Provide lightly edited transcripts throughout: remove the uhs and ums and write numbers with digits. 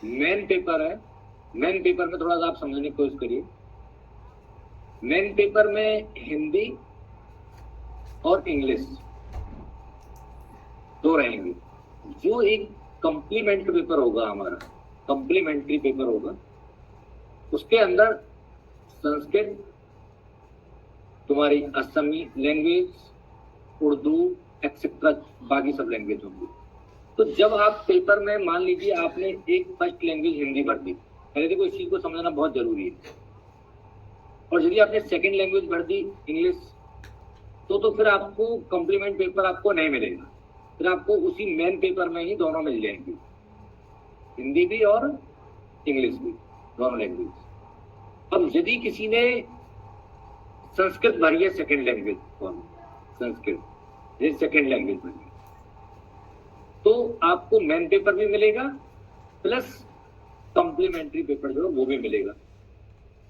Main paper है, main paper में थोड़ा सा आप समझने की कोशिश करिए। मेन पेपर में हिंदी और इंग्लिश दो रहेंगे। जो एक कॉम्प्लीमेंट्री पेपर होगा हमारा, कॉम्प्लीमेंट्री पेपर होगा, उसके अंदर संस्कृत, तुम्हारी असमी लैंग्वेज, उर्दू एक्सेट्रा बाकी सब लैंग्वेज होंगी। तो जब आप पेपर में मान लीजिए आपने एक फर्स्ट लैंग्वेज हिंदी भर दी, पहले देखो इस चीज को समझना बहुत जरूरी है, और यदि आपने सेकंड लैंग्वेज भर दी इंग्लिश, तो फिर आपको कॉम्प्लीमेंट पेपर आपको नहीं मिलेगा, फिर आपको उसी मेन पेपर में ही दोनों मिल जाएंगे, हिंदी भी और इंग्लिश भी, दोनों लैंग्वेज। अब यदि किसी ने संस्कृत भरी है सेकंड लैंग्वेज, संस्कृत ये सेकंड लैंग्वेज भरी, तो आपको मेन पेपर भी मिलेगा प्लस कॉम्प्लीमेंट्री पेपर जो वो भी मिलेगा,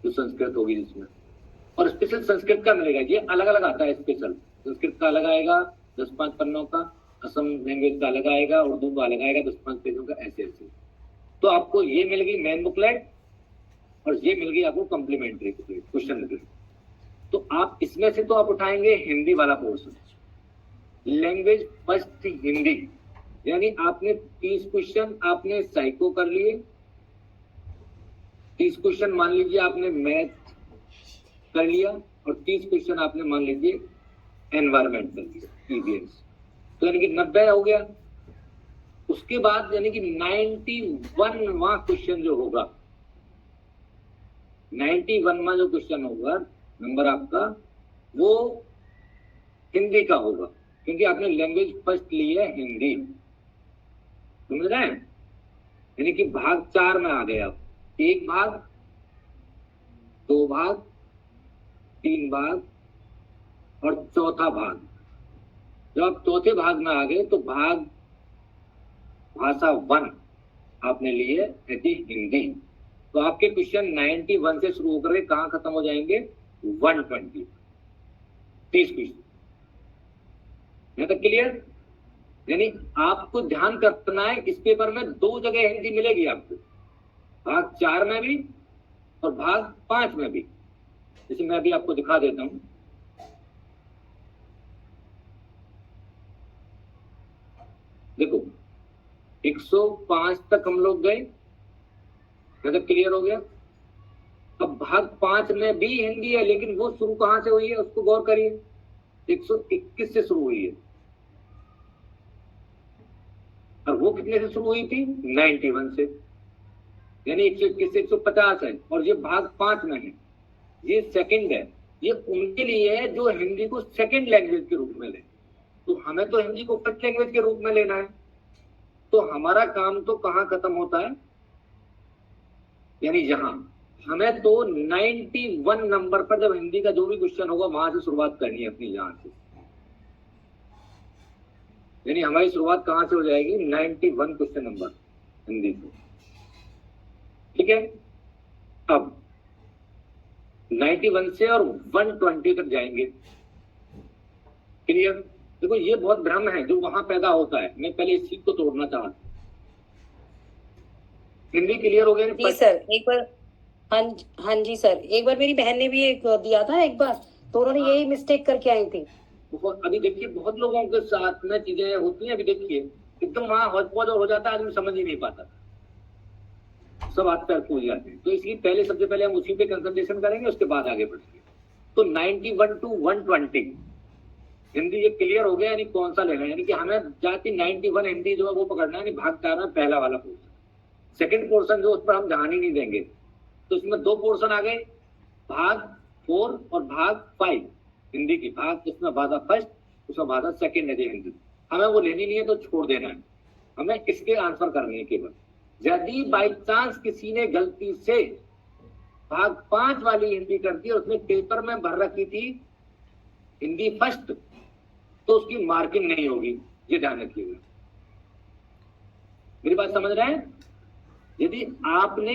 जो संस्कृत होगी जिसमें, और स्पेशल संस्कृत का मिलेगा। ये अलग अलग आता है, स्पेशल संस्कृत का अलग आएगा 10-5 पन्नों का, असम लैंग्वेज का अलग आएगा, उर्दू का अलग आएगा 10-5 पेजों का, ऐसे ऐसे। तो आपको ये मिल गई मेन बुकलेट और ये मिल गई आपको कॉम्प्लीमेंट्री बुकलेट, क्वेश्चन बुकलेट। तो आप इसमें से तो आप उठाएंगे हिंदी वाला पोर्शन, लैंग्वेज फर्स्ट हिंदी, यानी आपने 30 क्वेश्चन आपने साइको कर लिए, 30 क्वेश्चन मान लीजिए आपने मैथ कर लिया, और 30 क्वेश्चन आपने मान लीजिए एनवायरमेंट कर लिया, ईवीएस, तो यानी कि 90 हो गया। उसके बाद यानी कि 91वां क्वेश्चन जो होगा, 91वां जो क्वेश्चन होगा नंबर आपका, वो हिंदी का होगा, क्योंकि आपने लैंग्वेज फर्स्ट ली है हिंदी, समझ रहे हैं? यानी कि भाग 4 में आ गए आप, 1 भाग, 2 भाग, 3 भाग और चौथा भाग। जब आप चौथे भाग में आ गए तो भाग भाषा 1 आपने लिए है हिंदी, तो आपके क्वेश्चन 91 से शुरू होकर के कहां खत्म हो जाएंगे? 120, 30 क्वेश्चन। यहाँ तक क्लियर? यानी आपको ध्यान करना है, इस पेपर में 2 जगह हिंदी मिलेगी आपको, भाग 4 में भी और भाग 5 में भी। जैसे मैं अभी आपको दिखा देता हूं, देखो 105 तक हम लोग गए, मतलब क्लियर हो गया। अब भाग 5 में भी हिंदी है, लेकिन वो शुरू कहां से हुई है उसको गौर करिए, 121 से शुरू हुई है, और वो कितने से शुरू हुई थी? 91 से, यानी 121 से 150 है, और ये भाग 5 में है, ये सेकंड है। ये उनके लिए है जो हिंदी को सेकंड लैंग्वेज के रूप में ले, तो हमें तो हिंदी को फर्स्ट लैंग्वेज के रूप में लेना है। तो हमारा काम तो कहां खत्म होता है? यानी यहां हमें तो 91 नंबर पर जब हिंदी का जो भी क्वेश्चन होगा वहां से शुरुआत करनी है अपनी, यहां से। यानी हमारी शुरुआत कहां से हो जाएगी? 91 क्वेश्चन नंबर हिंदी से, ठीक है। अब 91 से और 120 तक जाएंगे, क्लियर? देखो ये बहुत भ्रम है जो वहां पैदा होता है, मैं पहले इस चीज को तोड़ना चाहता हूं। हिंदी क्लियर हो गया? जी सर, एक बार, हाँ जी सर, एक बार मेरी बहन ने भी एक दिया था एक बार, तो उन्होंने यही मिस्टेक करके आई थी। अभी देखिए बहुत लोगों के साथ में चीजें होती हैं, अभी देखिए एकदम वहां हौज हो जाता है, आदमी समझ ही नहीं पाता, सब हाथ पैर फूल जाते हैं। तो इसलिए पहले सबसे पहले हम उसी पे कंसंट्रेशन करेंगे, उसके बाद आगे बढ़ेंगे। तो 91 to 120 हिंदी ये क्लियर हो गया, यानी कौन सा लेना है, यानी कि हमें जाती 91 हिंदी जो है वो पकड़ना है, यानी भाग 4 में पहला वाला पोर्शन। सेकंड पोर्शन जो उस पर हम ध्यान ही नहीं देंगे, तो इसमें 2 पोर्शन आ गए, भाग 4 और भाग 5 हिंदी की। भाग इसमें भाषा फर्स्ट, उसमें भाषा सेकंड है हिंदी, हमें वो लेनी नहीं है, तो छोड़ देना है, हमें इसके आंसर करने है केवल। यदि बाई चांस किसी ने गलती से भाग 5 वाली हिंदी कर दी और उसने पेपर में भर रखी थी हिंदी फर्स्ट, तो उसकी मार्किंग नहीं होगी, ये ध्यान रखिएगा। मेरी बात समझ रहे हैं? यदि आपने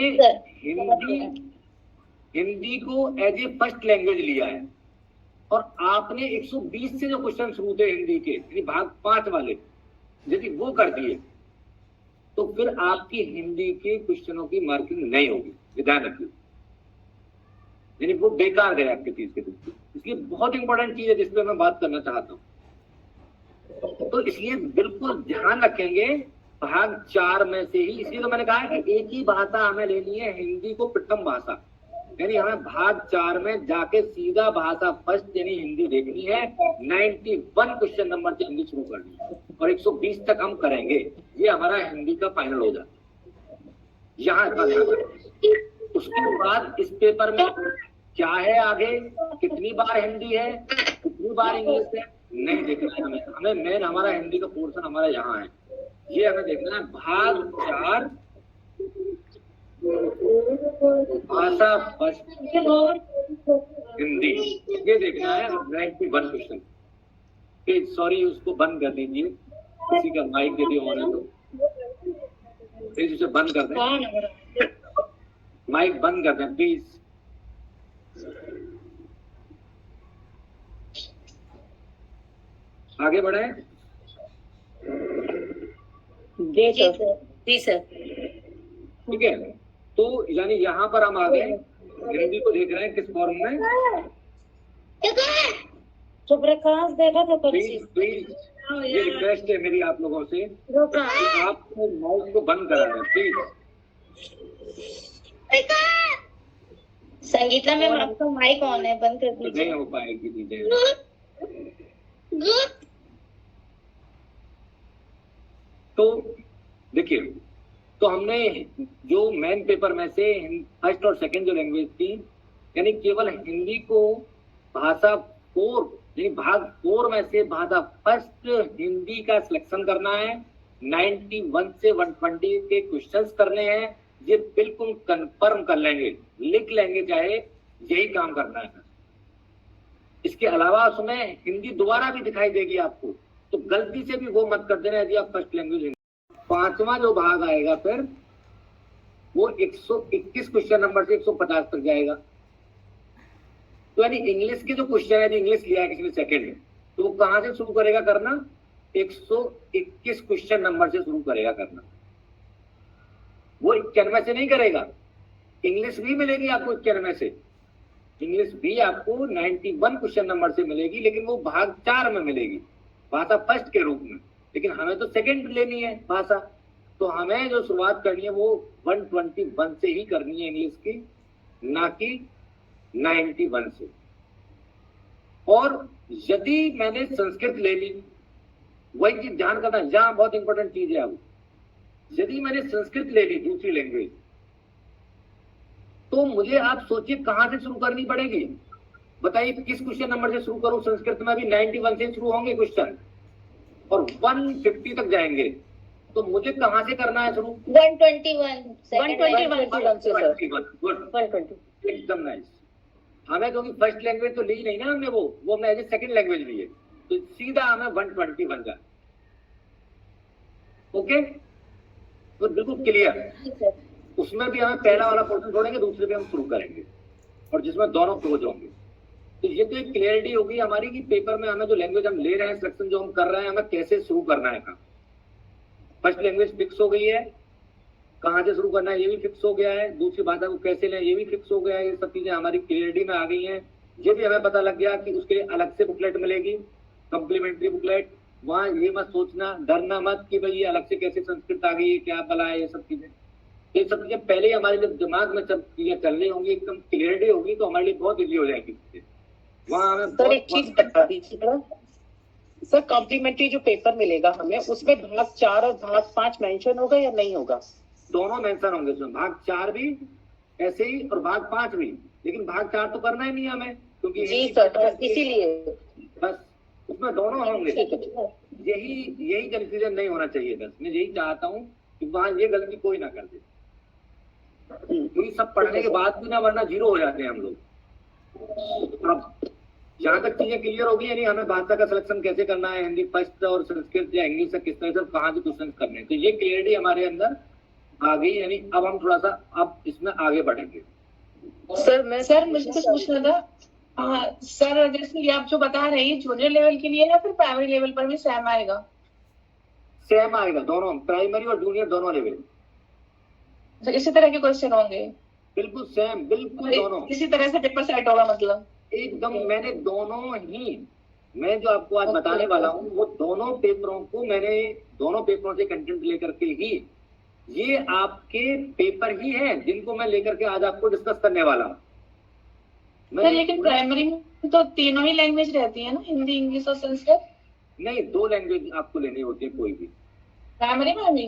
हिंदी को एज ए फर्स्ट लैंग्वेज लिया है और आपने 120 से जो क्वेश्चन शुरू थे हिंदी के, यानी भाग 5 वाले, यदि वो कर दिए तो फिर आपकी हिंदी के क्वेश्चनों की मार्किंग नहीं होगी, ध्यान रखिए, यानी वो बेकार गए आपके 30 के 30। इसलिए बहुत इंपॉर्टेंट चीज है जिस पे मैं बात करना चाहता हूँ। तो इसलिए बिल्कुल ध्यान रखेंगे भाग 4 में से ही, इसलिए तो मैंने कहा है कि एक ही भाषा हमें लेनी है, हिंदी को प्रथम भाषा, यानी हमें भाग 4 में जाके सीधा भाषा फर्स्ट यानी हिंदी देखनी है। 91 क्वेश्चन नंबर से हिंदी शुरू करनी है और 120 तक हम करेंगे, ये हमारा हिंदी का फाइनल हो जाता है। यहाँ इतना ध्यान रखें। उसके बाद इस पेपर में क्या है आगे, कितनी बार हिंदी है, कितनी बार इंग्लिश है, नहीं देखना है हमें। हमें मेन हमारा हिंदी का पोर्शन हमारा यहाँ है, ये हमें देखना है। भाग 4 भाषा फर्स्ट हिंदी, ये देखना है। 91 क्वेश्चन। सॉरी, उसको बंद कर दीजिए, किसी का माइक यदि ऑन है तो प्लीज उसे बंद कर दें, माइक बंद कर दें प्लीज। आगे बढ़े। जी सर। ठीक है, तो यानी यहाँ पर हम आ गए, हिंदी को देख रहे हैं किस फॉर्म में। तो प्रकाश देखा तो प्लीज प्लीज, ये रिक्वेस्ट है मेरी आप लोगों से कि आप माउस को बंद करा दें प्लीज। संगीता मैम आपका माइक ऑन है, बंद कर दीजिए। नहीं हो पाएगी चीजें। तो देखिए, तो हमने जो मेन पेपर में से फर्स्ट और सेकंड जो लैंग्वेज थी, यानी केवल हिंदी को भाषा 4 यानी भाग 4 में से भाषा फर्स्ट हिंदी का सिलेक्शन करना है। 91 से 120 के क्वेश्चंस करने हैं, ये बिल्कुल कंफर्म कर लेंगे, लिख लेंगे, चाहे यही काम करना है। इसके अलावा उसमें हिंदी दोबारा भी दिखाई देगी आपको, तो गलती से भी वो मत कर देना यदि आप फर्स्ट लैंग्वेज हिंदी। 5वां जो भाग आएगा फिर वो 121 क्वेश्चन नंबर से 150 तक जाएगा। तो यानी इंग्लिश के जो क्वेश्चन है, इंग्लिश लिया है किसी ने सेकंड में, तो वो कहां से शुरू करेगा करना, 121 क्वेश्चन नंबर से शुरू करेगा करना। वो 91 से नहीं करेगा, इंग्लिश भी मिलेगी आपको 91 से, इंग्लिश भी आपको 91 क्वेश्चन नंबर से मिलेगी, लेकिन वो भाग 4 में मिलेगी भाषा फर्स्ट के रूप में। लेकिन हमें तो सेकंड लेनी है भाषा, तो हमें जो शुरुआत करनी है वो 121 से ही करनी है इंग्लिश की, ना कि 91 से। और यदि मैंने संस्कृत ले ली, वही चीज ध्यान करना, यहाँ बहुत इंपॉर्टेंट चीज है। अब यदि मैंने संस्कृत ले ली दूसरी लैंग्वेज, तो मुझे आप सोचिए कहां से शुरू करनी पड़ेगी, बताइए किस क्वेश्चन नंबर से शुरू करूं। संस्कृत में भी 91 से शुरू होंगे क्वेश्चन और 150 तक जाएंगे, तो मुझे कहां से करना है शुरू, 121 गुड, एकदम नाइस। हमें क्योंकि फर्स्ट लैंग्वेज तो ली नहीं ना हमने, वो हमने एज ए सेकंड लैंग्वेज ली है, तो सीधा हमें 121 जाए। ओके, तो बिल्कुल क्लियर। उसमें भी हमें पहला वाला पोर्शन छोड़ेंगे, दूसरे पे हम शुरू करेंगे, और जिसमें दोनों क्लोज होंगे। तो ये तो एक क्लियरिटी होगी हमारी कि पेपर में हमें जो लैंग्वेज हम ले रहे हैं, सिलेक्शन जो हम कर रहे हैं, हमें कैसे शुरू करना है काम। फर्स्ट लैंग्वेज फिक्स हो गई है, कहाँ से शुरू करना है ये भी फिक्स हो गया है, दूसरी भाषा को कैसे लें ये भी फिक्स हो गया है। ये सब चीजें हमारी क्लियरिटी में आ गई हैं। ये भी हमें पता लग गया कि उसके लिए अलग से बुकलेट मिलेगी, कम्प्लीमेंट्री बुकलेट। वहाँ ये मत सोचना, डरना मत कि भाई ये अलग से कैसे संस्कृत आ गई है, क्या भला है, ये सब चीजें पहले ही हमारे जब दिमाग में सब चीजें चल रही होंगी, एकदम क्लियरिटी होगी, तो हमारे लिए बहुत ईजी हो जाएगी। वहाँ हमें सर एक चीज बता दीजिएगा सर, कॉम्प्लीमेंट्री जो पेपर मिलेगा हमें, उसमें भाग 4 और भाग 5 मेंशन होगा या नहीं होगा? दोनों मेंशन होंगे उसमें, भाग 4 भी ऐसे ही और भाग 5 भी। लेकिन भाग 4 तो करना ही नहीं हमें, क्योंकि जी सर, इसीलिए बस उसमें दोनों होंगे। यही कंफ्यूजन नहीं होना चाहिए। बस मैं यही चाहता हूँ कि वहाँ ये गलती कोई ना कर दे, क्योंकि सब पढ़ने के बाद भी ना, वरना जीरो हो जाते हैं हम लोग। अब जहाँ तक चीजें क्लियर होगी, यानी हमें भाषा का सिलेक्शन कैसे करना है, हिंदी फर्स्ट और संस्कृत या इंग्लिश से किस तरह से कहाँ से क्वेश्चन करने हैं, तो ये क्लियरिटी हमारे अंदर आ गई। यानी अब हम थोड़ा सा अब इसमें आगे बढ़ेंगे। सर मुझे कुछ पूछना था। हाँ सर, जैसे आप जो बता रहे हैं, जूनियर लेवल के लिए या फिर प्राइमरी लेवल पर भी सेम आएगा? सेम आएगा दोनों, प्राइमरी और जूनियर दोनों लेवल तो इसी तरह के क्वेश्चन होंगे, बिल्कुल सेम, बिल्कुल दोनों इसी तरह से पेपर सेट होगा मतलब। एकदम। मैंने दोनों ही, मैं जो आपको आज बताने वाला हूँ वो दोनों पेपरों को मैंने दोनों पेपरों से कंटेंट लेकर के ही, ये आपके पेपर ही हैं जिनको मैं लेकर के आज आपको डिस्कस करने वाला हूँ। सर लेकिन प्राइमरी में तो तीनों ही लैंग्वेज रहती है ना, हिंदी, इंग्लिश और संस्कृत। नहीं, 2 लैंग्वेज आपको लेनी होती है कोई भी, प्राइमरी में भी।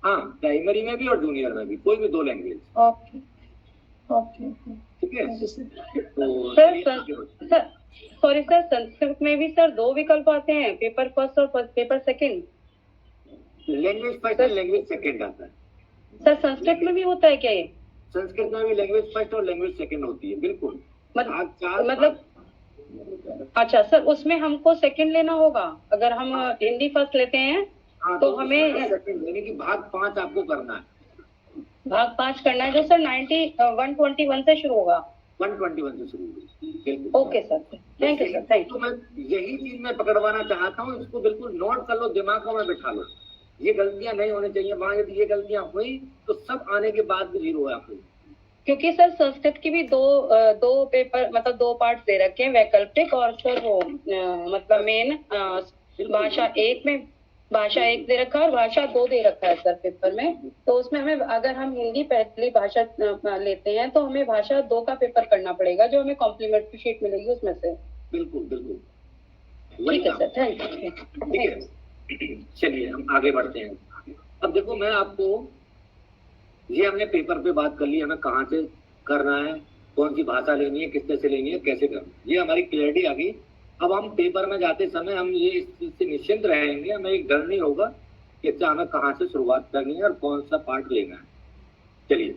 हाँ प्राइमरी में भी और जूनियर में भी, कोई भी 2 लैंग्वेज। ओके ओके ठीक है। तो सर सॉरी सर, संस्कृत में भी सर 2 विकल्प आते हैं, पेपर फर्स्ट और पेपर सेकंड। लैंग्वेज फर्स्ट और लैंग्वेज सेकंड आता है। सर संस्कृत में भी होता है क्या ये? संस्कृत में भी लैंग्वेज फर्स्ट और लैंग्वेज सेकंड होती है, बिल्कुल। मतलब अच्छा सर, उसमें हमको सेकंड लेना होगा अगर हम हिंदी फर्स्ट लेते हैं। हाँ, तो हमें सेकंड यानी कि भाग 5 आपको करना है। भाग 5 करना है जो सर 121 से शुरू होगा। 121 से शुरू होगी। Okay sir, thank you sir, thank you. तो मैं यही चीज मैं पकड़वाना चाहता हूँ, इसको बिल्कुल नोट कर लो, दिमाग में बिठा लो। ये गलतियां नहीं होनी चाहिए। वहां यदि ये गलतियां हुई तो सब आने के बाद भी 0 है आपको। क्योंकि सर संस्कृत की भी दो पेपर मतलब 2 पार्ट दे रखे हैं, वैकल्पिक और सर वो मतलब मेन भाषा 1 दे रखा है और भाषा 2 दे रखा है सर पेपर में। तो उसमें हमें अगर हम हिंदी पहली भाषा लेते हैं तो हमें भाषा 2 का पेपर करना पड़ेगा, जो हमें कॉम्प्लीमेंट्री शीट मिलेगी उसमें से। बिल्कुल बिल्कुल, ठीक है सर, थैंक यू। ठीक है, चलिए हम आगे बढ़ते हैं। अब देखो, मैं आपको ये हमने पेपर पे बात कर ली, हमें कहाँ से करना है, कौन सी भाषा लेनी है, किस तरह से लेनी है, कैसे करना है, ये हमारी क्लैरिटी आ गई। अब हम पेपर में जाते समय हम ये इस चीज से निश्चिंत रहेंगे, हमें एक डर नहीं होगा कि अच्छा हमें कहाँ से शुरुआत करनी है और कौन सा पार्ट लेना है। चलिए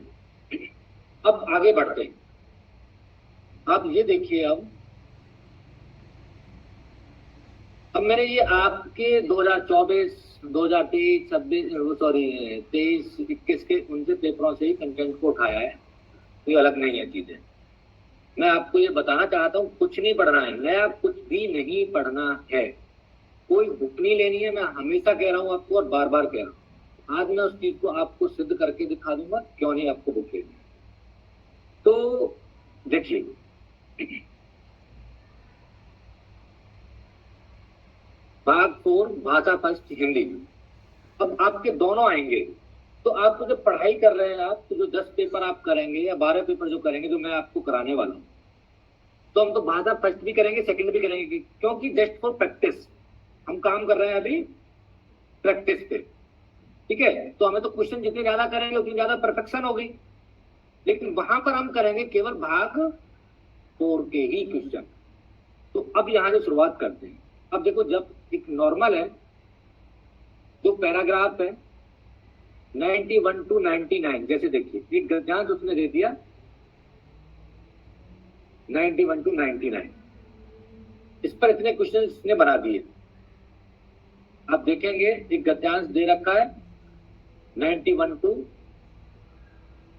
अब आगे बढ़ते हैं। आप ये देखिए, अब मैंने ये आपके 2024, 2023, 23, 21 के उनसे पेपरों से ही कंटेंट को उठाया है, कोई अलग नहीं है चीजें। मैं आपको ये बताना चाहता हूँ, कुछ नहीं पढ़ना है, नया कुछ भी नहीं पढ़ना है, कोई बुक नहीं लेनी है। मैं हमेशा कह रहा हूँ आपको और बार बार कह रहा हूँ, आज मैं उस चीज को आपको सिद्ध करके दिखा दूंगा क्यों नहीं आपको बुक लेनी। तो देखिए, भाग 4 भाषा फर्स्ट हिंदी। अब आपके दोनों आएंगे, तो आपको जो पढ़ाई कर रहे हैं आप, तो जो 10 पेपर आप करेंगे या 12 पेपर जो करेंगे, जो मैं आपको कराने वाला हूँ, तो हम तो भाषा फर्स्ट भी करेंगे, सेकंड भी करेंगे, क्योंकि जस्ट फॉर प्रैक्टिस हम काम कर रहे हैं अभी प्रैक्टिस पे। ठीक है, तो हमें तो क्वेश्चन जितने ज्यादा करेंगे उतनी ज्यादा परफेक्शन होगी, लेकिन वहां पर हम करेंगे केवल भाग 4 के ही क्वेश्चन। तो अब यहाँ से शुरुआत करते हैं। अब देखो, जब एक नॉर्मल है, जो पैराग्राफ है 91 to 99, जैसे देखिए एक गद्यांश उसने दे दिया 91 to 99, इस पर इतने क्वेश्चन इसने बना दिए। आप देखेंगे एक गद्यांश दे रखा है 91 to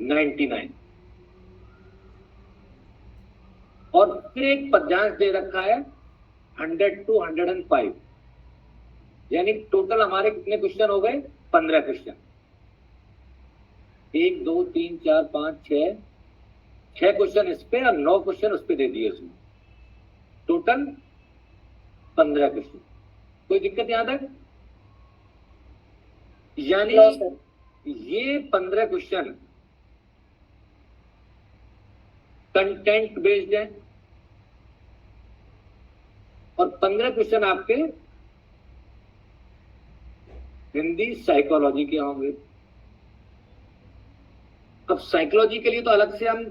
99 और फिर एक पद्यांश दे रखा है 100 to 105, यानी टोटल हमारे कितने क्वेश्चन हो गए? 15 क्वेश्चन। 1 2 3 4 5 6 क्वेश्चन इस पे और 9 क्वेश्चन उस पे दे दिए उसमें, टोटल 15 क्वेश्चन। कोई दिक्कत यहां तक? यानी ये 15 क्वेश्चन कंटेंट बेस्ड है और 15 क्वेश्चन आपके हिंदी साइकोलॉजी के होंगे। अब साइकोलॉजी के लिए तो अलग से हम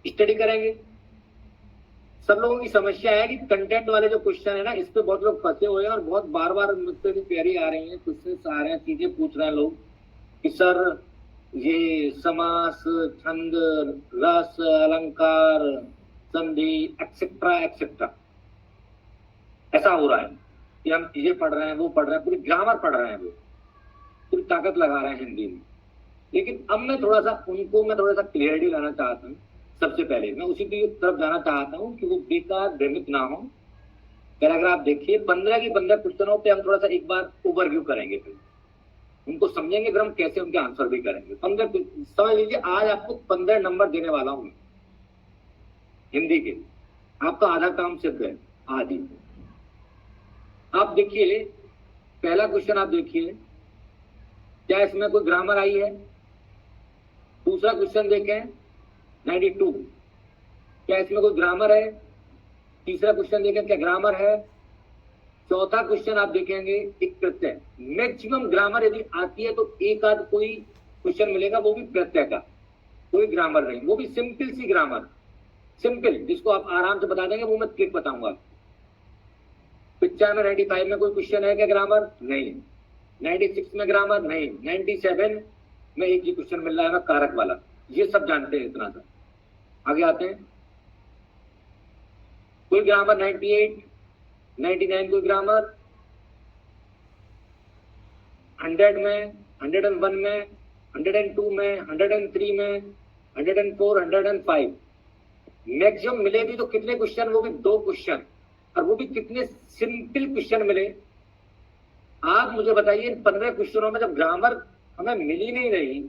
स्टडी करेंगे। सब लोगों की समस्या है कि कंटेंट वाले जो क्वेश्चन है ना, इस पे बहुत लोग फंसे हुए हैं और बहुत बार बार मुझसे भी क्वेरी आ रही है, क्वेश्चन आ रहे हैं, चीजें पूछ रहे हैं लोग कि सर ये समास, छंद, रस, अलंकार, संधि एक्सेट्रा एक्सेट्रा ऐसा हो रहा है कि हम चीजें पढ़ रहे हैं, वो पढ़ रहे हैं, पूरी ग्रामर पढ़ रहे हैं, वो पूरी ताकत लगा रहे हैं हिंदी में। लेकिन अब मैं थोड़ा सा क्लियरिटी लाना चाहता हूँ। सबसे पहले मैं उसी की तरफ जाना चाहता हूँ कि वो बेकार भ्रमित ना हो पैराग्राफ देखिए, 15 की 15 क्वेश्चनों पे हम थोड़ा सा एक बार ओवरव्यू करेंगे, फिर उनको समझेंगे, फिर हम कैसे उनके आंसर भी करेंगे। 15 समझ लीजिए, आज आपको 15 नंबर देने वाला हूं हिंदी के। आपका आधा काम सिर्फ है, आधी। आप देखिए, पहला क्वेश्चन आप देखिए, क्या इसमें कोई ग्रामर आई है? दूसरा क्वेश्चन देखें 92, क्या इसमें कोई ग्रामर है? तीसरा क्वेश्चन देखें, क्या ग्रामर है? चौथा क्वेश्चन आप देखेंगे, एक प्रत्यय। मैक्सिमम ग्रामर यदि आती है तो एक आध कोई क्वेश्चन मिलेगा, वो भी प्रत्यय का, कोई ग्रामर नहीं, वो भी सिंपल सी ग्रामर, सिंपल, जिसको आप आराम से बता देंगे, वो मैं ट्रिक बताऊंगा। 95 में 95 में कोई क्वेश्चन है क्या ग्रामर? नहीं। 96 में ग्रामर नहीं। 97 में एक ही क्वेश्चन मिल रहा है कारक वाला, ये सब जानते हैं इतना सा। आगे आते हैं, कोई ग्रामर 98, 99 कोई ग्रामर, 100 में, 101 में, 102 में, 103 में, 104, 105 मैक्सिमम मिले भी तो कितने क्वेश्चन? वो भी 2 क्वेश्चन, और वो भी कितने सिंपल क्वेश्चन मिले। आप मुझे बताइए, इन 15 क्वेश्चनों में जब ग्रामर हमें मिल ही नहीं रही,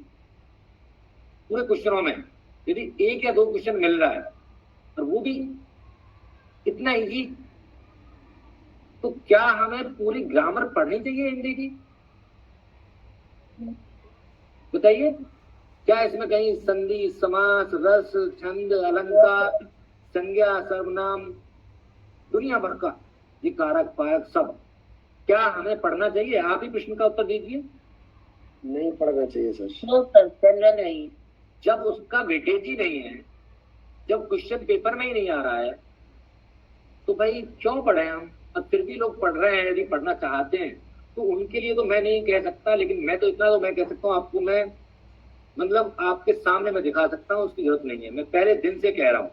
पूरे क्वेश्चनों में यदि 1 या 2 क्वेश्चन मिल रहा है, और वो भी इतना इजी, तो क्या हमें पूरी ग्रामर पढ़नी चाहिए हिंदी की? बताइए, क्या इसमें कहीं संधि, समास, रस, छंद, अलंकार, संज्ञा, सर्वनाम, दुनिया भर का ये कारक पायक सब, क्या हमें पढ़ना चाहिए? आप ही प्रश्न का उत्तर दीजिए। नहीं पढ़ना चाहिए सर। नो सर, जनरल नहीं। जब उसका वेटेज ही नहीं है, जब क्वेश्चन पेपर में ही नहीं आ रहा है, तो भाई क्यों पढ़े हम? अब फिर भी लोग पढ़ रहे हैं, यदि पढ़ना चाहते हैं तो उनके लिए तो मैं नहीं कह सकता, लेकिन मैं तो इतना तो मैं कह सकता हूँ आपको, मैं मतलब आपके सामने मैं दिखा सकता हूँ, उसकी जरूरत नहीं है। मैं पहले दिन से कह रहा हूँ,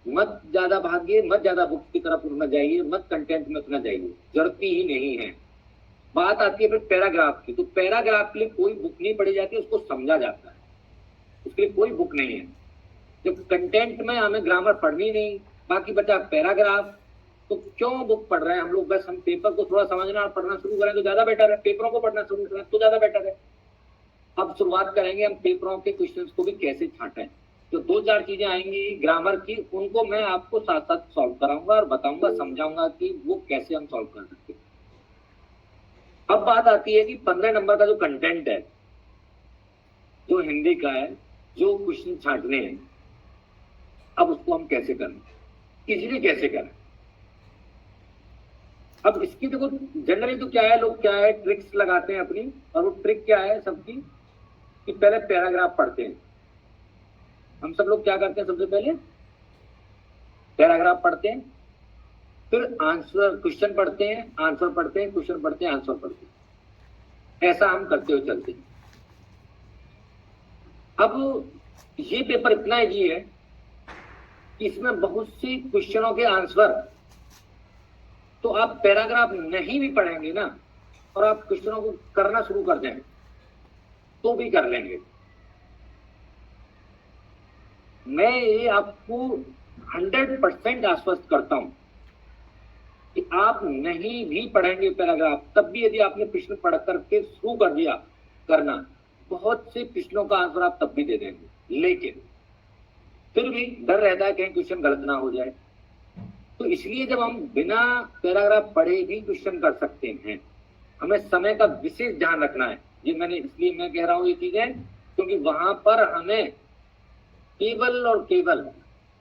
मत ज्यादा भागिए, मत ज्यादा बुक की तरफ उतना जाइए, मत कंटेंट में उतना जाइए, जरूरत ही नहीं है। बात आती है फिर पैराग्राफ की, तो पैराग्राफ के लिए कोई बुक नहीं पढ़ी जाती, उसको समझा जाता है, उसके लिए कोई बुक नहीं है। जब कंटेंट में हमें ग्रामर पढ़नी नहीं, बाकी बचा पैराग्राफ, तो क्यों बुक पढ़ रहे हैं हम लोग? बस हम पेपर को थोड़ा समझना और पढ़ना शुरू करें तो ज्यादा बेटर है, पेपरों को पढ़ना शुरू करें तो ज्यादा बेटर है। अब शुरुआत करेंगे हम पेपरों के क्वेश्चंस को भी कैसे छांटें। तो 2-4 चीजें आएंगी ग्रामर की, उनको मैं आपको साथ साथ सॉल्व कराऊंगा और बताऊंगा, समझाऊंगा कि वो कैसे हम सॉल्व कर सकते हैं। अब बात आती है कि 15 नंबर का जो कंटेंट है, जो हिंदी का है, जो क्वेश्चन छांटने हैं, अब उसको हम कैसे करें, इजीली कैसे करें। अब इसकी देखो, जनरली तो क्या है, लोग क्या है ट्रिक्स लगाते हैं अपनी, और वो ट्रिक क्या है सबकी कि पहले पैराग्राफ पढ़ते हैं। हम सब लोग क्या करते हैं, सबसे पहले पैराग्राफ पढ़ते हैं, फिर आंसर क्वेश्चन पढ़ते हैं, आंसर पढ़ते हैं, क्वेश्चन पढ़ते हैं, आंसर पढ़ते हैं। ऐसा हम करते हुए चलते हैं। अब ये पेपर इतना इजी है कि इसमें बहुत सी क्वेश्चनों के आंसर, तो आप पैराग्राफ नहीं भी पढ़ेंगे ना, और आप क्वेश्चनों को करना शुरू कर दें तो भी कर लेंगे। मैं ये आपको 100% आश्वस्त करता हूं कि आप नहीं भी पढ़ेंगे पैराग्राफ, तब भी यदि आपने प्रश्न पढ़ करके शुरू कर दिया करना, बहुत से प्रश्नों का आंसर आप तब भी दे देंगे। लेकिन फिर भी डर रहता है कहीं क्वेश्चन गलत ना हो जाए, तो इसलिए जब हम बिना पैराग्राफ पढ़े भी क्वेश्चन कर सकते हैं, हमें समय का विशेष ध्यान रखना है। ये मैंने इसलिए मैं कह रहा हूँ ये चीजें, क्योंकि वहां पर हमें केवल और केवल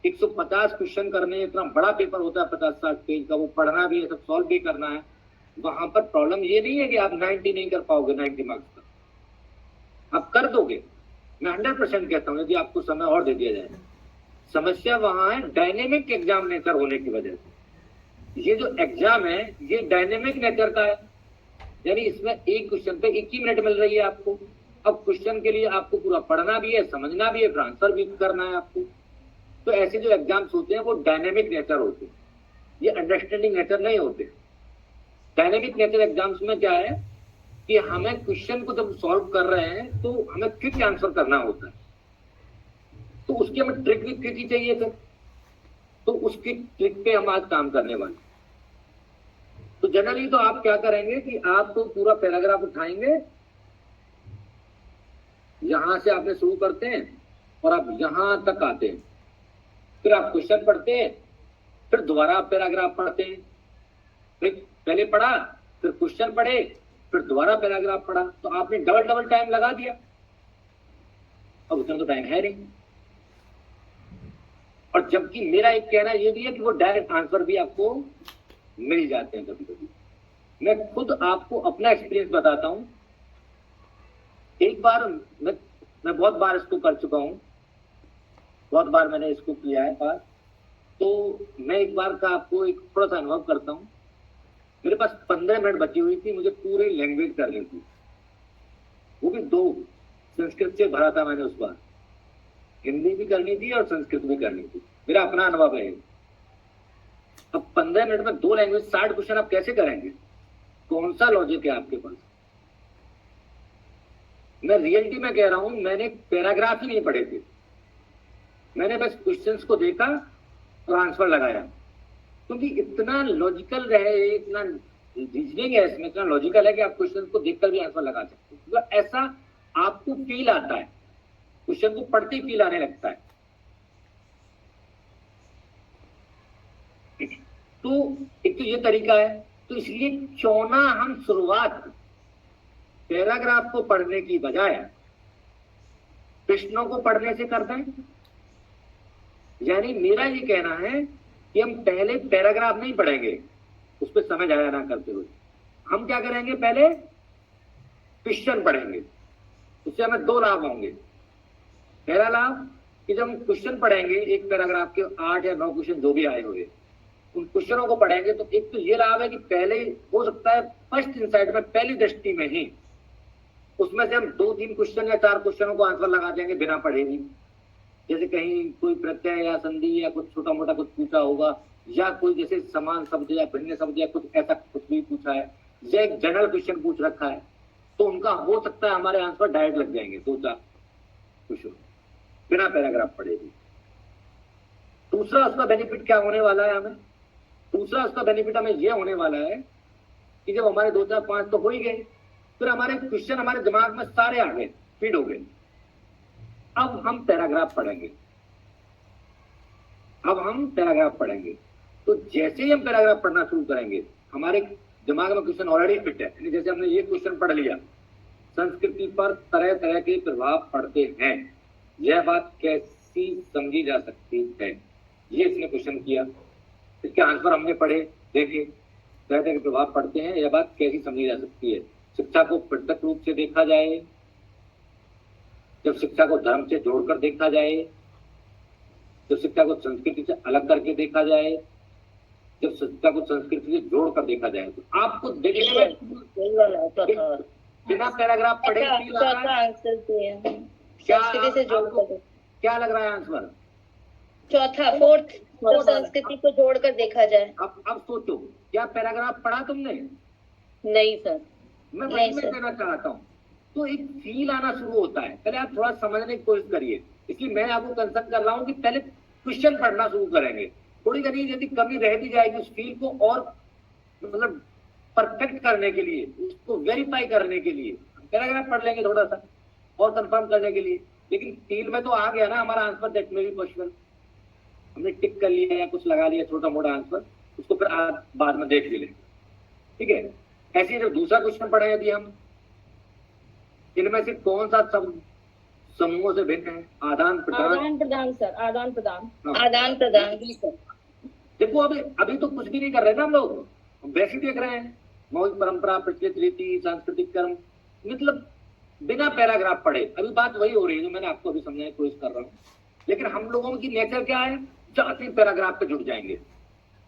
150 क्वेश्चन करने, इतना बड़ा पेपर होता है 50-60 पेज का, वो पढ़ना भी है, सब सॉल्व भी करना है। वहां पर प्रॉब्लम ये नहीं है कि आप 90 नहीं कर पाओगे, 90 मार्क्स का आप कर दोगे, मैं 100% कहता हूँ, यदि आपको समय और दे दिया जाए। समस्या वहां है डायनेमिक एग्जाम नेचर होने की वजह से। ये जो एग्जाम है ये डायनेमिक नेचर का है, यानी इसमें एक क्वेश्चन पे 1 ही मिनट मिल रही है आपको। अब क्वेश्चन के लिए आपको पूरा पढ़ना भी है, समझना भी है, फिर आंसर भी करना है आपको। तो ऐसे जो एग्जाम्स होते हैं वो डायनेमिक नेचर होते हैं, ये अंडरस्टैंडिंग नेचर नहीं होते। डायनेमिक नेचर एग्जाम्स में क्या है कि हमें क्वेश्चन को जब सॉल्व कर रहे हैं तो हमें क्विक आंसर करना होता है, तो उसकी हमें ट्रिक भी क्विक ही चाहिए था। तो उसकी ट्रिक पे हम आज काम करने वाले। जनरली तो आप क्या करेंगे कि आप तो पूरा पैराग्राफ उठाएंगे, यहां से आपने शुरू करते हैं और आप यहां तक आते हैं, फिर आप क्वेश्चन पढ़ते हैं, फिर दोबारा आप पैराग्राफ पढ़ते हैं, फिर पहले पढ़ा, फिर क्वेश्चन पढ़े, फिर दोबारा पैराग्राफ पढ़ा, तो आपने डबल टाइम लगा दिया। अब उतना तो टाइम है नहीं। और जबकि मेरा एक कहना ये भी है कि वो डायरेक्ट आंसर भी आपको मिल जाते हैं कभी कभी। मैं खुद आपको अपना एक्सपीरियंस बताता हूं। एक बार मैं बहुत बार इसको कर चुका हूं, बहुत बार मैंने इसको किया है पास। तो मैं एक बार का आपको एक थोड़ा सा अनुभव करता हूं। मेरे पास 15 मिनट बची हुई थी, मुझे पूरी लैंग्वेज करनी थी, वो भी 2 संस्कृत से भरा था मैंने उस बार, हिंदी भी करनी थी और संस्कृत भी करनी थी। मेरा अपना अनुभव है। अब 15 मिनट में 2 लैंग्वेज 60 क्वेश्चन आप कैसे करेंगे? कौन सा लॉजिक है आपके पास? मैं रियलिटी में कह रहा हूं, मैंने पैराग्राफ ही नहीं पढ़े थे, मैंने बस क्वेश्चंस को देखा और आंसर लगाया, क्योंकि इतना लॉजिकल रहे, इतना रीजनिंग है इसमें, इतना लॉजिकल है कि आप क्वेश्चन को देखकर भी आंसर लगा सकते हैं। तो ऐसा आपको फील आता है, क्वेश्चन को पढ़ते ही फील आने लगता है। तो एक तो ये तरीका है। तो इसलिए क्यों ना हम शुरुआत पैराग्राफ को पढ़ने की बजाय प्रश्नों को पढ़ने से कर दें। यानी मेरा ये कहना है कि हम पहले पैराग्राफ नहीं पढ़ेंगे, उस पर समय जाया ना करते हुए हम क्या करेंगे, पहले क्वेश्चन पढ़ेंगे। उससे हमें 2 लाभ होंगे। पहला लाभ कि जब हम क्वेश्चन पढ़ेंगे, एक पैराग्राफ के 8 या 9 क्वेश्चन जो भी आए हुए, उन क्वेश्चनों को पढ़ेंगे, तो एक तो ये लाभ है कि पहले हो सकता है फर्स्ट इंसाइट में, पहली दृष्टि में ही उसमें से हम 2-3 क्वेश्चन या 4 क्वेश्चनों को आंसर लगा देंगे बिना पढ़े भी। जैसे कहीं कोई प्रत्यय या संधि या कुछ छोटा मोटा कुछ पूछा होगा, या कोई जैसे समान शब्द या भिन्न शब्द या कुछ ऐसा कुछ भी पूछा है, या एक जनरल क्वेश्चन पूछ रखा है, तो उनका हो सकता है हमारे आंसर डायरेक्ट लग जाएंगे 2-4 क्वेश्चन बिना पैराग्राफ पढ़े भी। दूसरा उसका बेनिफिट क्या होने वाला है हमें? दूसरा उसका बेनिफिट हमें यह होने वाला है कि जब हमारे 2-4-5 तो हो ही गए, फिर हमारे क्वेश्चन हमारे दिमाग में सारे आ गए, फीड हो गए। अब हम पैराग्राफ पढ़ेंगे, तो जैसे ही हम पैराग्राफ पढ़ना शुरू करेंगे, हमारे दिमाग में क्वेश्चन ऑलरेडी फिट है। जैसे हमने ये क्वेश्चन पढ़ लिया, संस्कृति पर तरह तरह के प्रभाव पड़ते हैं, यह बात कैसी समझी जा सकती है, ये इसने क्वेश्चन किया। इसके आंसर हमने पढ़े, देखे, तरह तरह के प्रभाव पड़ते हैं, यह बात कैसी समझी जा सकती है। शिक्षा को पृथक रूप से देखा जाए, जब शिक्षा को धर्म से जोड़कर देखा जाए, जब शिक्षा को संस्कृति से अलग करके देखा जाए, जब शिक्षा को संस्कृति से जोड़कर देखा जाए, तो आपको देखिए बिना पैराग्राफ पढ़े क्या लग रहा है आंसर? चौथा, फोर्थ, तो संस्कृति को जोड़कर देखा जाए। अब सोचो, क्या पैराग्राफ पढ़ा तुमने? नहीं सर, मैं वही में कहना चाहता हूँ। तो एक फील आना शुरू होता है, पहले आप थोड़ा समझने की कोशिश करिए। इसलिए मैं आपको कंसल्ट कर रहा हूँ कि पहले क्वेश्चन पढ़ना शुरू करेंगे। थोड़ी कहीं यदि कमी रह भी जाएगी, उस फील को और मतलब परफेक्ट करने के लिए, उसको वेरीफाई करने के लिए पैराग्राफ पढ़ लेंगे थोड़ा सा और कंफर्म करने के लिए। लेकिन फील में तो आ गया ना हमारा answer, that may be possible, हमने टिक कर लिया या कुछ लगा लिया छोटा मोटा आंसर, उसको फिर आप बाद में देख भी लेंगे। ठीक है। ऐसे जब दूसरा क्वेश्चन पढ़े, यदि हम इनमें से कौन सा शब्द समूहों से भिन्न है? आदान प्रदान सर, आदान प्रदान। आदान प्रदान। देखो अभी तो कुछ भी नहीं कर रहे ना हम लोग, वैसे देख रहे हैं मौलिक परंपरा, प्रचलित रीति, सांस्कृतिक कर्म, मतलब बिना पैराग्राफ पढ़े। अभी बात वही हो रही है जो मैंने आपको अभी समझाने की कोशिश कर रहा हूँ। लेकिन हम लोगों की नेचर क्या है, जाते ही पैराग्राफ पे जुड़ जाएंगे।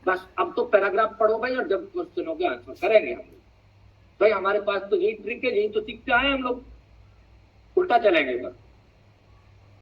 बस अब तो पैराग्राफ पढ़ो भाई, और जब क्वेश्चनों के आंसर करेंगे हम लोग। भाई हमारे पास तो यही ट्रिक है, यही तो सीखते आए हम लोग, उल्टा चलेंगे बस।